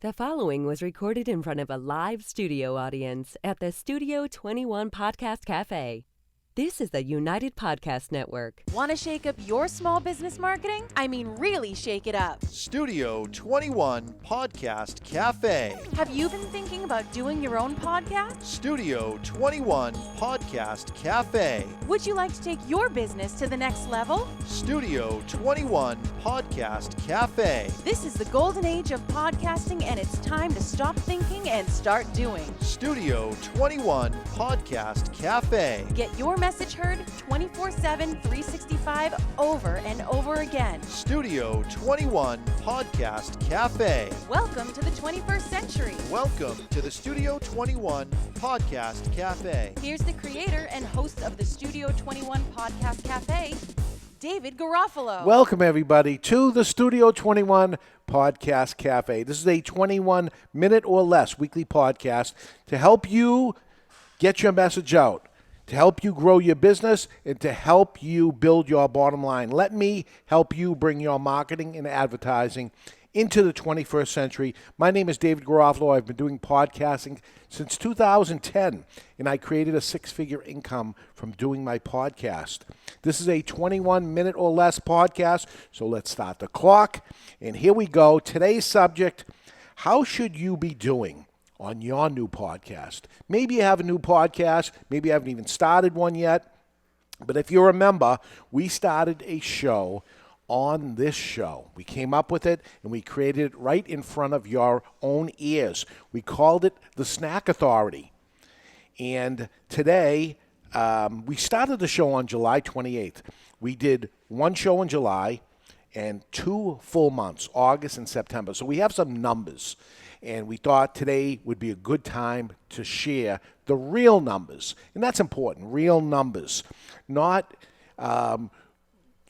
The following was recorded in front of a live studio audience at the Studio 21 Podcast Café. This is the United Podcast Network. Want to shake up your small business marketing? I mean, really shake it up. Studio 21 Podcast Café. Have you been thinking about doing your own podcast? Studio 21 Podcast Café. Would you like to take your business to the next level? Studio 21 Podcast Café. This is the golden age of podcasting, and it's time to stop thinking and start doing. Studio 21 Podcast Café. Get your message heard 24/7, 365, over and over again. Studio 21 Podcast Café. Welcome to the 21st century. Welcome to the Studio 21 Podcast Café. Here's the creator and host of the Studio 21 Podcast Café, David Garofalo. Welcome, everybody, to the Studio 21 Podcast Cafe. This is a 21-minute or less weekly podcast to help you get your message out, to help you grow your business, and to help you build your bottom line. Let me help you bring your marketing and advertising into the 21st century. My name is David Garofalo. I've been doing podcasting since 2010, and I created a six-figure income from doing my podcast. This is a 21-minute or less podcast, so let's start the clock. And here we go. Today's subject: how should you be doing on your new podcast? Maybe you have a new podcast. Maybe you haven't even started one yet. But if you remember, we started a show on this show. We came up with it, and we created it right in front of your own ears. We called it the Snack Authority. And today, we started the show on July 28th. We did one show in July and 2 full months, August and September. So we have some numbers. And we thought today would be a good time to share the real numbers. And that's important, real numbers. Not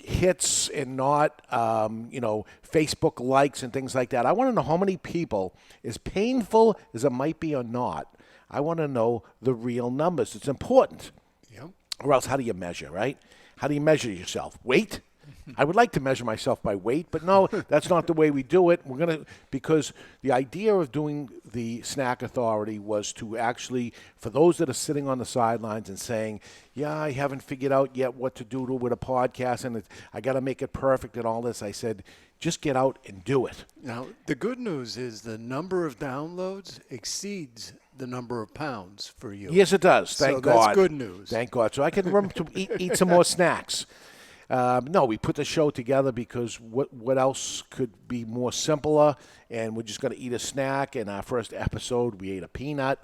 hits and not, Facebook likes and things like that. I want to know how many people, as painful as it might be or not, I want to know the real numbers. It's important. Yep. Or else, how do you measure, right? How do you measure yourself? Weight? I would like to measure myself by weight, but no, that's not the way we do it. Because the idea of doing the Snack Authority was to actually, for those that are sitting on the sidelines and saying, yeah, I haven't figured out yet what to do with a podcast, and I got to make it perfect and all this, I said, just get out and do it. Now, the good news is the number of downloads exceeds the number of pounds for you. Yes, it does. Thank God. That's good news. Thank God. So I can remember to eat some more snacks. No, we put the show together because what else could be more simpler? And we're just going to eat a snack. In our first episode, we ate a peanut,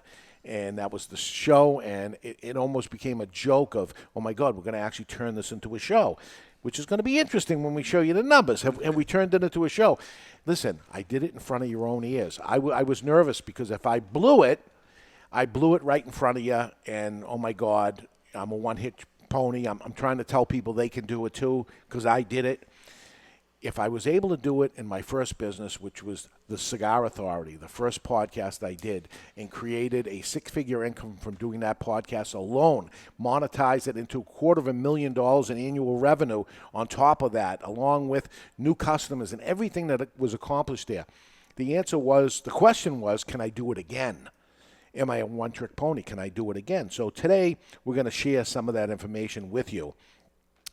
and that was the show. And it almost became a joke of, oh, my God, we're going to actually turn this into a show, which is going to be interesting when we show you the numbers. Have we turned it into a show? Listen, I did it in front of your own ears. I was nervous because if I blew it right in front of you, and, oh, my God, I'm a one-hit pony. I'm trying to tell people they can do it too because I did it. If I was able to do it in my first business, which was the Cigar Authority, the first podcast I did, and created a six-figure income from doing that podcast alone, monetized it into $250,000 in annual revenue on top of that, along with new customers and everything that was accomplished there. The question was, can I do it again? Am I a one-trick pony? Can I do it again? So today, we're going to share some of that information with you.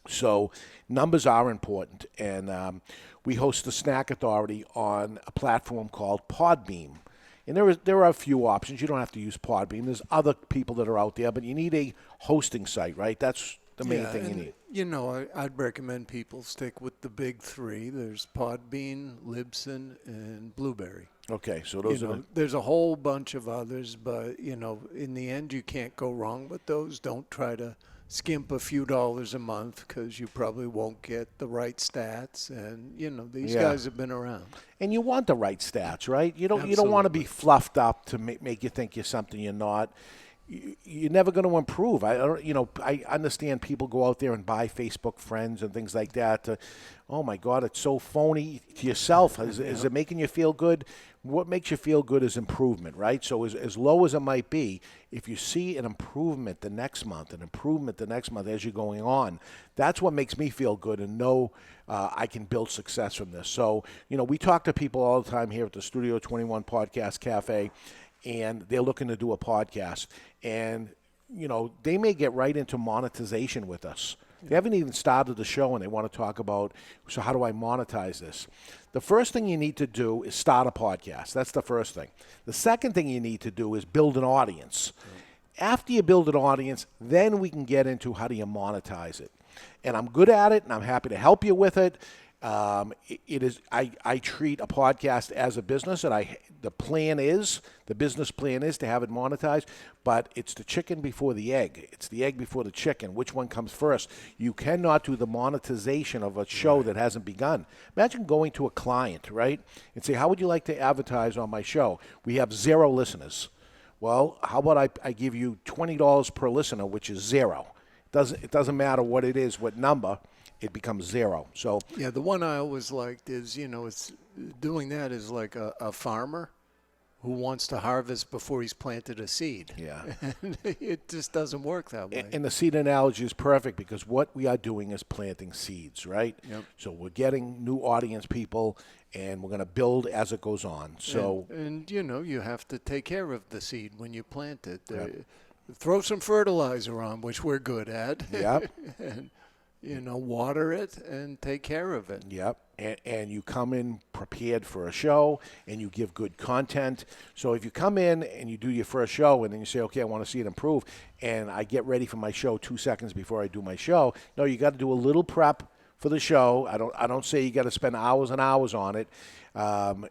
So numbers are important, and we host the Snack Authority on a platform called Podbeam. And there are a few options. You don't have to use Podbeam. There's other people that are out there, but you need a hosting site, right? That's the main thing you need. You know, I'd recommend people stick with the big three. There's Podbean, Libsyn, and Blueberry. Okay, so those are there's a whole bunch of others, but, in the end, you can't go wrong with those. Don't try to skimp a few dollars a month because you probably won't get the right stats. And, these guys have been around. And you want the right stats, right? You don't want to be Absolutely. fluffed up to make you think you're something you're not. you're never going to improve. I understand people go out there and buy Facebook friends and things like that. Oh my God, it's so phony to yourself. Is it making you feel good? What makes you feel good is improvement, right? So as low as it might be, if you see an improvement the next month, as you're going on, that's what makes me feel good and know I can build success from this. So, we talk to people all the time here at the Studio 21 Podcast Cafe, and they're looking to do a podcast. And, they may get right into monetization with us. They haven't even started the show, and they want to talk about, so how do I monetize this? The first thing you need to do is start a podcast. That's the first thing. The second thing you need to do is build an audience. After you build an audience, then we can get into how do you monetize it. And I'm good at it, and I'm happy to help you with it. I treat a podcast as a business, and the business plan is to have it monetized, but it's the chicken before the egg. It's the egg before the chicken. Which one comes first? You cannot do the monetization of a show that hasn't begun. Imagine going to a client, right, and say, how would you like to advertise on my show? We have 0 listeners. Well, how about I give you $20 per listener, which is 0. It doesn't matter what it is, what number. It becomes 0. So yeah, the one I always liked is, it's doing that is like a farmer who wants to harvest before he's planted a seed. Yeah. And it just doesn't work that way. And the seed analogy is perfect because what we are doing is planting seeds, right? Yep. So we're getting new audience people, and we're going to build as it goes on. So and you have to take care of the seed when you plant it. Throw some fertilizer on, which we're good at. Yep. And water it and take care of it. Yep. And you come in prepared for a show, and you give good content. So if you come in and you do your first show, and then you say, okay, I want to see it improve, and I get ready for my show 2 seconds before I do my show. No, you got to do a little prep for the show. I don't say you got to spend hours and hours on it.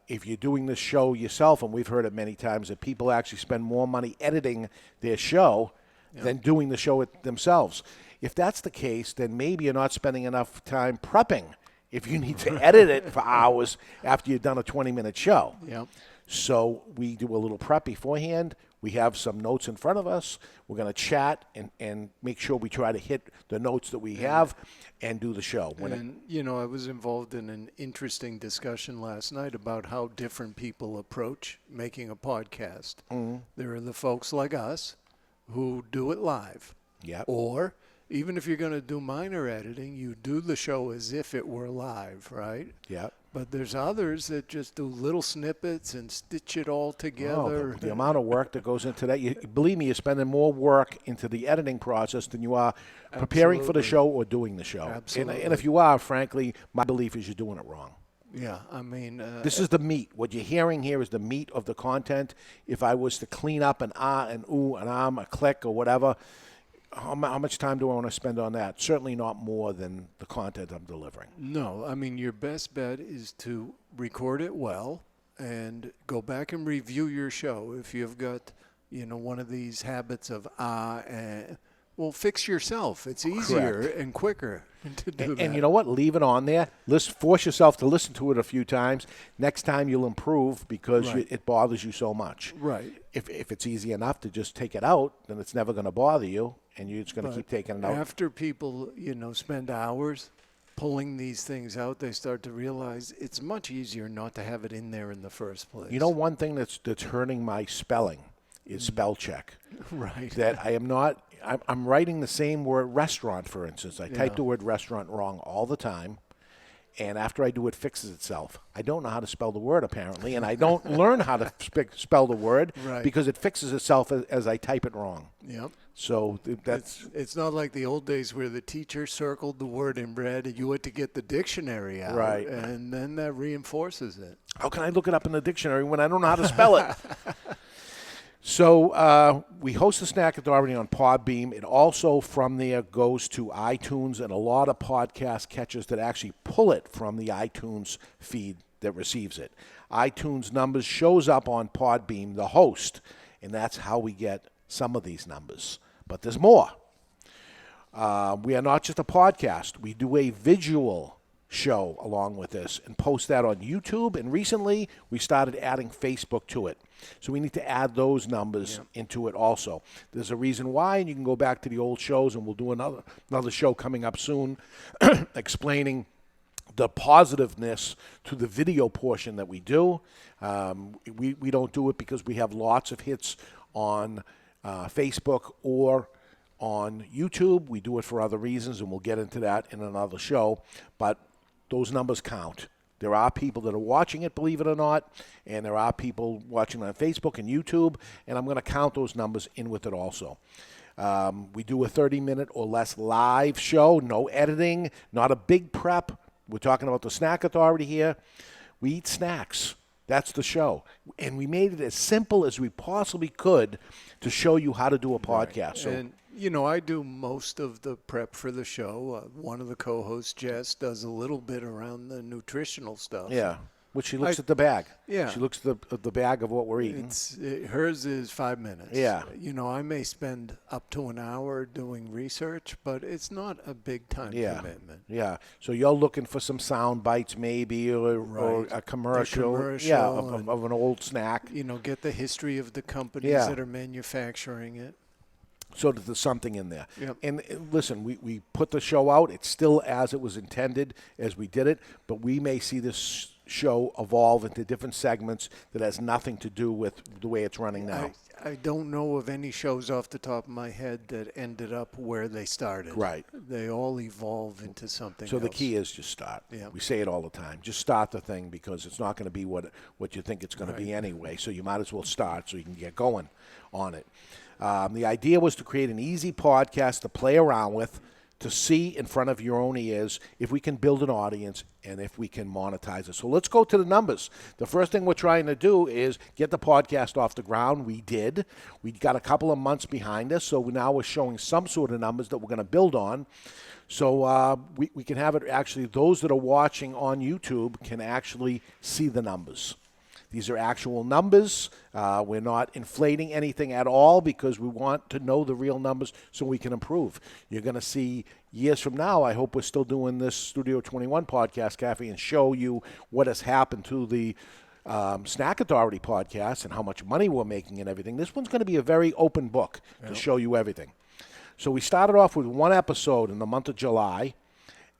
If you're doing this show yourself, and we've heard it many times, that people actually spend more money editing their show than doing the show themselves. If that's the case, then maybe you're not spending enough time prepping if you need to edit it for hours after you've done a 20-minute show. Yep. So we do a little prep beforehand. We have some notes in front of us. We're going to chat and make sure we try to hit the notes that we have and do the show. I was involved in an interesting discussion last night about how different people approach making a podcast. Mm-hmm. There are the folks like us who do it live. Yep. Or even if you're going to do minor editing, you do the show as if it were live, right? Yeah. But there's others that just do little snippets and stitch it all together. The amount of work that goes into that, believe me, you're spending more work into the editing process than you are preparing for the show or doing the show. Absolutely. And if you are, frankly, my belief is you're doing it wrong. Yeah, I mean... this is the meat. What you're hearing here is the meat of the content. If I was to clean up an ah, an ooh, an a click, or whatever... How much time do I want to spend on that? Certainly not more than the content I'm delivering. No, I mean, your best bet is to record it well and go back and review your show. If you've got, one of these habits of fix yourself. It's easier and quicker to do that. And you know what? Leave it on there. Force yourself to listen to it a few times. Next time you'll improve because it bothers you so much. Right. If it's easy enough to just take it out, then it's never going to bother you, and you're just going to keep taking it out. After people, spend hours pulling these things out, they start to realize it's much easier not to have it in there in the first place. One thing that's hurting my spelling is spell check. Right. That I am not... I'm writing the same word, restaurant, for instance. I type the word restaurant wrong all the time, and after I do, it fixes itself. I don't know how to spell the word, apparently, and I don't learn how to spell the word because it fixes itself as I type it wrong. Yep. So that's... It's not like the old days where the teacher circled the word in red and you had to get the dictionary out. Right. And then that reinforces it. How can I look it up in the dictionary when I don't know how to spell it? So we host the Snack Authority on Podbeam. It also, from there, goes to iTunes and a lot of podcast catchers that actually pull it from the iTunes feed that receives it. iTunes numbers shows up on Podbeam, the host, and that's how we get some of these numbers. But there's more. We are not just a podcast. We do a visual show along with this and post that on YouTube. And recently, we started adding Facebook to it. So we need to add those numbers into it also. There's a reason why, and you can go back to the old shows, and we'll do another show coming up soon explaining the positiveness to the video portion that we do. We don't do it because we have lots of hits on Facebook or on YouTube. We do it for other reasons, and we'll get into that in another show. But those numbers count. There are people that are watching it, believe it or not, and there are people watching on Facebook and YouTube, and I'm going to count those numbers in with it also. We do a 30-minute or less live show, no editing, not a big prep. We're talking about the Snack Authority here. We eat snacks. That's the show. And we made it as simple as we possibly could to show you how to do a podcast. Right. So, and, I do most of the prep for the show. One of the co-hosts, Jess, does a little bit around the nutritional stuff. yeah, which she looks at the bag. Yeah. She looks at the bag of what we're eating. Hers is 5 minutes. Yeah. I may spend up to an hour doing research, but it's not a big time commitment. Yeah. So you're looking for some sound bites maybe or a commercial. Yeah, of an old snack. Get the history of the companies that are manufacturing it. So that there's something in there. Yep. And listen, we put the show out. It's still as it was intended as we did it, but we may see this show evolve into different segments that has nothing to do with the way it's running now. I don't know of any shows off the top of my head that ended up where they started. Right. They all evolve into something else. The key is just start. Yeah. We say it all the time. Just start the thing because it's not going to be what you think it's going to be anyway. So you might as well start so you can get going on it. The idea was to create an easy podcast to play around with, to see in front of your own ears if we can build an audience and if we can monetize it. So let's go to the numbers. The first thing we're trying to do is get the podcast off the ground. We did. We got a couple of months behind us, so now we're showing some sort of numbers that we're going to build on. So we can have it actually, those that are watching on YouTube can actually see the numbers. These are actual numbers. We're not inflating anything at all because we want to know the real numbers so we can improve. You're going to see years from now, I hope we're still doing this Studio 21 Podcast Cafe and show you what has happened to the Snack Authority podcast and how much money we're making and everything. This one's going to be a very open book to show you everything. So we started off with one episode in the month of July,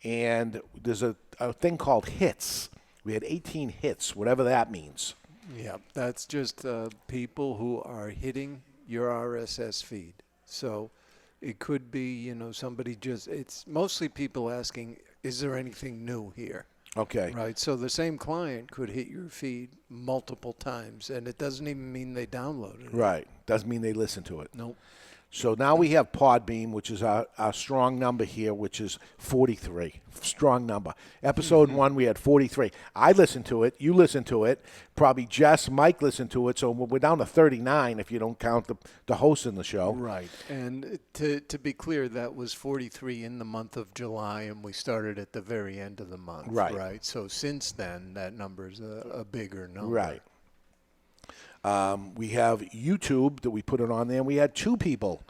and there's a thing called hits. We had 18 hits, whatever that means. Yeah, that's just people who are hitting your RSS feed. So it could be, somebody it's mostly people asking, is there anything new here? Okay. Right, so the same client could hit your feed multiple times, and it doesn't even mean they downloaded it. Right, doesn't mean they listen to it. Nope. So now we have Podbeam, which is our strong number here, which is 43. Strong number. Episode 1, we had 43. I listened to it. You listened to it. Probably Jess, Mike listened to it. So we're down to 39 if you don't count the host in the show. Right. And to be clear, that was 43 in the month of July, and we started at the very end of the month. Right. So since then, that number is a bigger number. Right. We have YouTube that we put it on there, and we had 2 people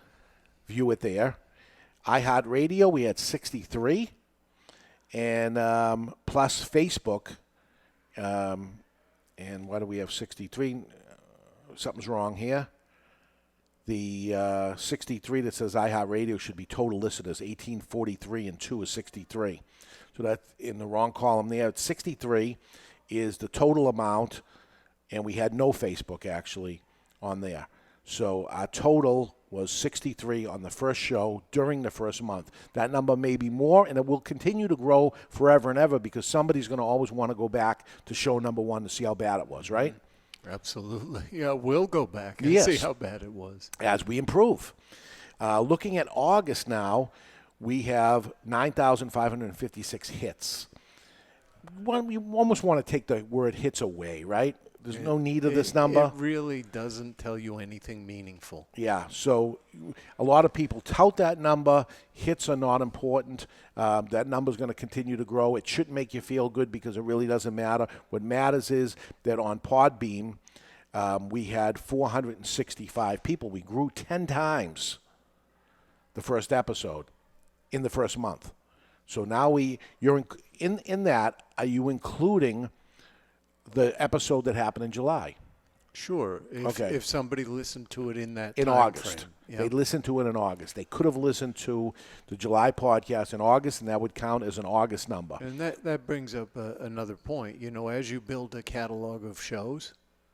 view it there. iHeartRadio, we had 63, and plus Facebook. And why do we have 63? Something's wrong here. The 63 that says iHeartRadio should be total listeners, 1843, and 2 is 63. So that's in the wrong column there. It's 63 is the total amount. And we had no Facebook, actually, on there. So our total was 63 on the first show during the first month. That number may be more, and it will continue to grow forever and ever because somebody's going to always want to go back to show number 1 to see how bad it was, right? Absolutely. Yeah, we'll go back and see how bad it was. As we improve. Looking at August now, we have 9,556 hits. You almost want to take the word hits away, right? There's no need of this number. It really doesn't tell you anything meaningful. Yeah, so a lot of people tout that number. Hits are not important. That number is going to continue to grow. It shouldn't make you feel good because it really doesn't matter. What matters is that on Podbeam, we had 465 people. We grew 10 times the first episode in the first month. So now you're in that. Are you including the episode that happened in July? Sure. If somebody listened to it in that in time August. frame. Yep. They listened to it in August. They could have listened to the July podcast in August, and that would count as an August number. And that brings up another point. As you build a catalog of shows,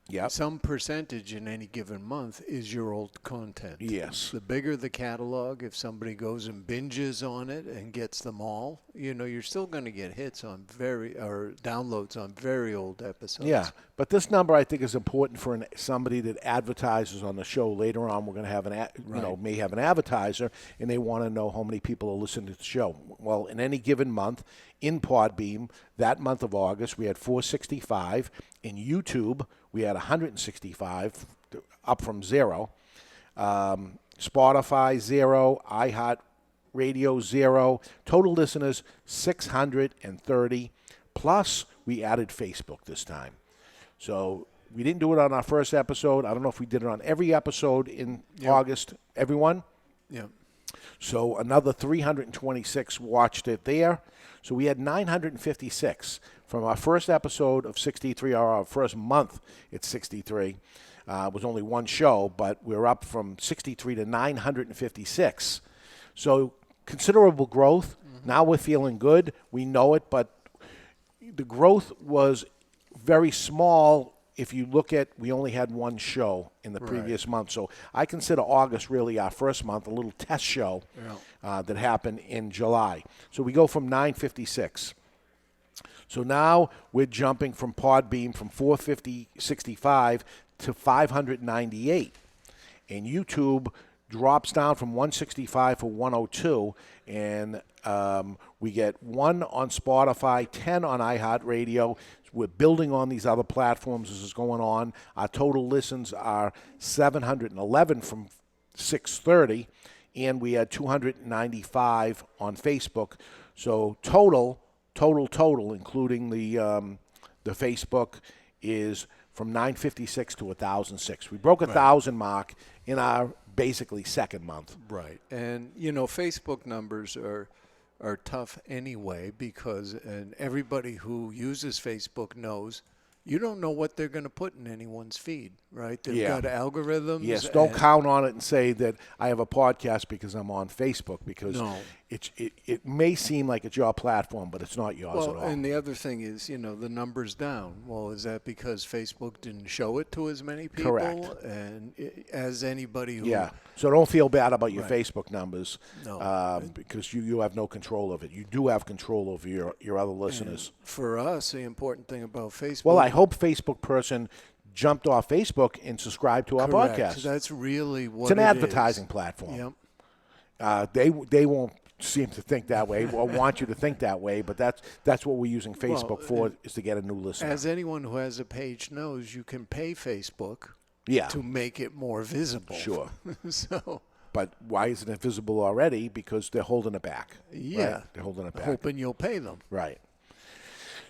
Yep. some percentage in any given month is your old content. Yes. The bigger the catalog, if somebody goes and binges on it and gets them all, you're still going to get hits on or downloads on very old episodes. Yeah, but this number I think is important for somebody that advertises on the show. Later on, we're going to have may have an advertiser, and they want to know how many people are listening to the show. Well, in any given month, in Podbeam, that month of August, we had 465. In YouTube, we had 165, up from 0. Spotify, 0. iHeartRadio, 0. Total listeners, 630. Plus, we added Facebook this time. So we didn't do it on our first episode. I don't know if we did it on every episode in August. Everyone? Yeah. So another 326 watched it there. So we had 956 from our first episode of 63, or our first month at 63. It was only one show, but we're up from 63 to 956. So considerable growth. Mm-hmm. Now we're feeling good. We know it, but the growth was very small. If you look at, we only had one show in the previous month. So I consider August really our first month, a little test show that happened in July. So we go from 956. So now we're jumping from Podbeam from 465 to 598. And YouTube drops down from 165 to 102. And we get 1 on Spotify, 10 on iHeartRadio. We're building on these other platforms as is going on. Our total listens are 711 from 630, and we had 295 on Facebook. So total, including the Facebook, is from 956 to 1,006. We broke 1,000 mark in our basically second month. Right. And, Facebook numbers are tough anyway because everybody who uses Facebook knows you don't know what they're going to put in anyone's feed, right? They've got algorithms. Yes, don't count on it and say that I have a podcast because I'm on Facebook, because it may seem like it's your platform, but it's not yours at all. And the other thing is, the number's down. Well, is that because Facebook didn't show it to as many people? Correct. And as anybody who... Yeah, so don't feel bad about your Facebook numbers because you have no control of it. You do have control over your other listeners. And for us, the important thing about Facebook... Well, I hope Facebook person jumped off Facebook and subscribed to our podcast. That's really what it's an advertising platform. Yep. They won't seem to think that way or want you to think that way, but that's what we're using Facebook for, is to get a new listener. As anyone who has a page knows, you can pay Facebook to make it more visible. Sure. So... But why isn't it visible already? Because they're holding it back. Yeah. Right? They're holding it back. Hoping you'll pay them. Right.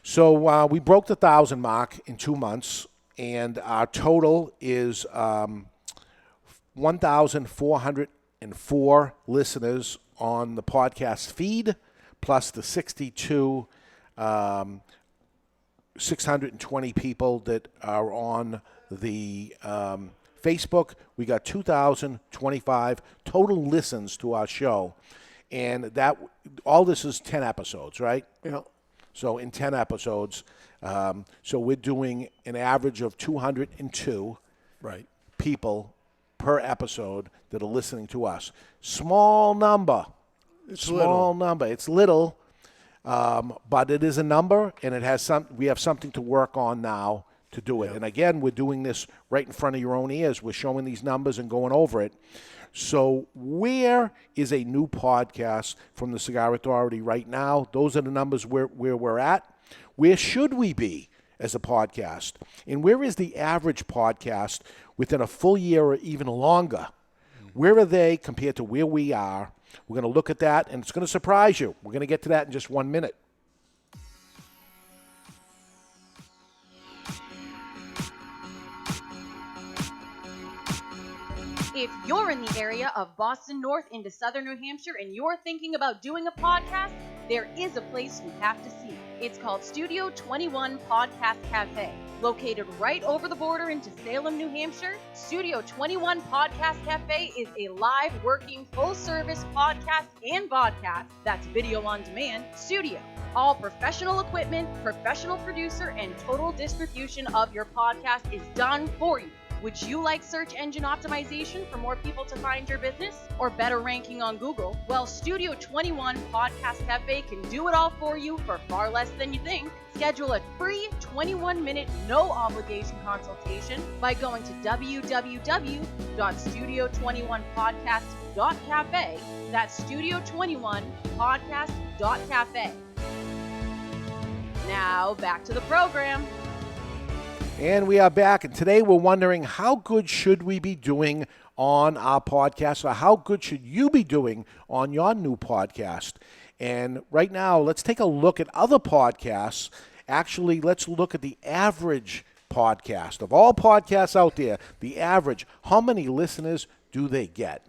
So we broke the 1,000 mark in 2 months, and our total is 1,404 listeners on the podcast feed, plus the 620 people that are on the Facebook. We got 2,025 total listens to our show, and that all this is 10 episodes, right? Yeah. So in 10 episodes, so we're doing an average of 202 people per episode that are listening to us. Small number. It's little, but it is a number, and it has we have something to work on now to do it. Yep. And again, we're doing this right in front of your own ears. We're showing these numbers and going over it. So where is a new podcast from the Cigar Authority right now? Those are the numbers where we're at. Where should we be as a podcast? And where is the average podcast within a full year or even longer? Where are they compared to where we are? We're going to look at that, and it's going to surprise you. We're going to get to that in just 1 minute. If you're in the area of Boston North into southern New Hampshire and you're thinking about doing a podcast, there is a place you have to see. It's called Studio 21 Podcast Café. Located right over the border into Salem, New Hampshire, Studio 21 Podcast Café is a live, working, full-service podcast and vodcast that's video on demand studio. All professional equipment, professional producer, and total distribution of your podcast is done for you. Would you like search engine optimization for more people to find your business or better ranking on Google? Well, Studio 21 Podcast Cafe can do it all for you for far less than you think. Schedule a free 21-minute no-obligation consultation by going to www.studio21podcast.cafe. That's studio21podcast.cafe. Now, back to the program. And we are back, and today we're wondering how good should we be doing on our podcast, or how good should you be doing on your new podcast? And right now, let's take a look at other podcasts. Actually, let's look at the average podcast. Of all podcasts out there, the average, how many listeners do they get?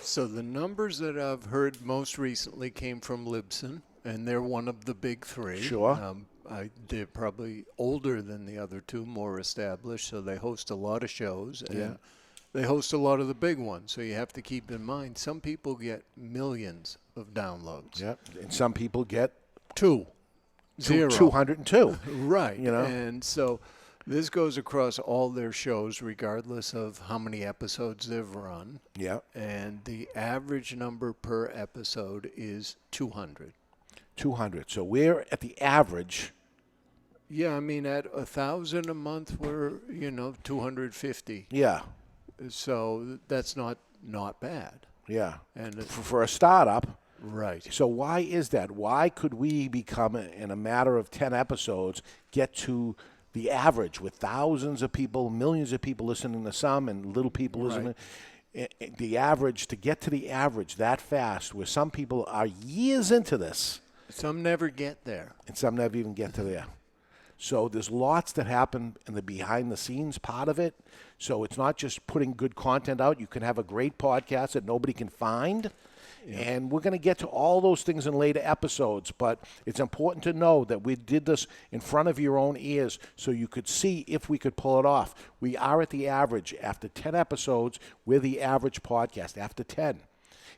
So the numbers that I've heard most recently came from Libsyn, and they're one of the big three. Sure. They're probably older than the other two, more established, so they host a lot of shows, and they host a lot of the big ones. So you have to keep in mind, some people get millions of downloads. Yep, and some people get 202. Right. You know? And so this goes across all their shows, regardless of how many episodes they've run. Yeah. And the average number per episode is 200. 200. So we're at the average. Yeah, I mean, at 1,000 a month, we're 250. Yeah. So that's not bad. Yeah. And for a startup. Right. So why is that? Why could we become, in a matter of 10 episodes, get to the average with thousands of people, millions of people listening to some, and little people listening? The average, to get to the average that fast, where some people are years into this. Some never get there. And some never even get to there. So there's lots that happen in the behind-the-scenes part of it. So it's not just putting good content out. You can have a great podcast that nobody can find. Yeah. And we're going to get to all those things in later episodes. But it's important to know that we did this in front of your own ears so you could see if we could pull it off. We are at the average. After 10 episodes, we're the average podcast after 10.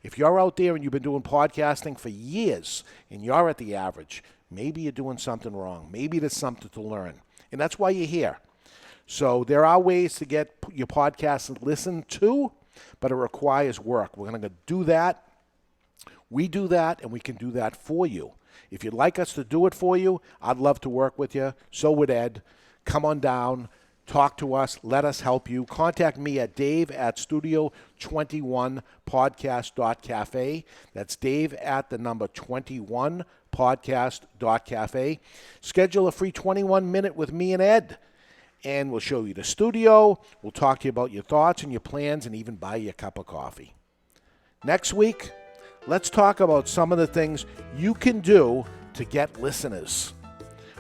If you're out there and you've been doing podcasting for years and you're at the average, maybe you're doing something wrong. Maybe there's something to learn. And that's why you're here. So there are ways to get your podcast listened to, but it requires work. We're going to do that. We do that, and we can do that for you. If you'd like us to do it for you, I'd love to work with you. So would Ed. Come on down. Talk to us. Let us help you. Contact me at dave@studio21podcast.cafe. That's Dave at the number 21podcast.cafe. Schedule a free 21-minute with me and Ed, and we'll show you the studio. We'll talk to you about your thoughts and your plans and even buy you a cup of coffee. Next week, let's talk about some of the things you can do to get listeners.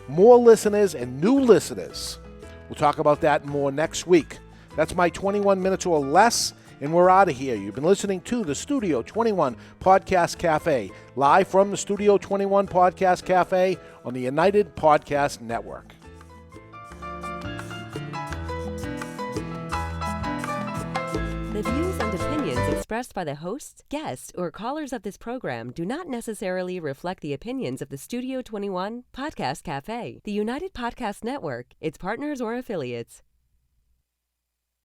More listeners and new listeners. We'll talk about that more next week. That's my 21 minutes or less, and we're out of here. You've been listening to the Studio 21 Podcast Cafe, live from the Studio 21 Podcast Cafe on the United Podcast Network. The views and opinions expressed by the hosts, guests, or callers of this program do not necessarily reflect the opinions of the Studio 21 Podcast Cafe, the United Podcast Network, its partners, or affiliates.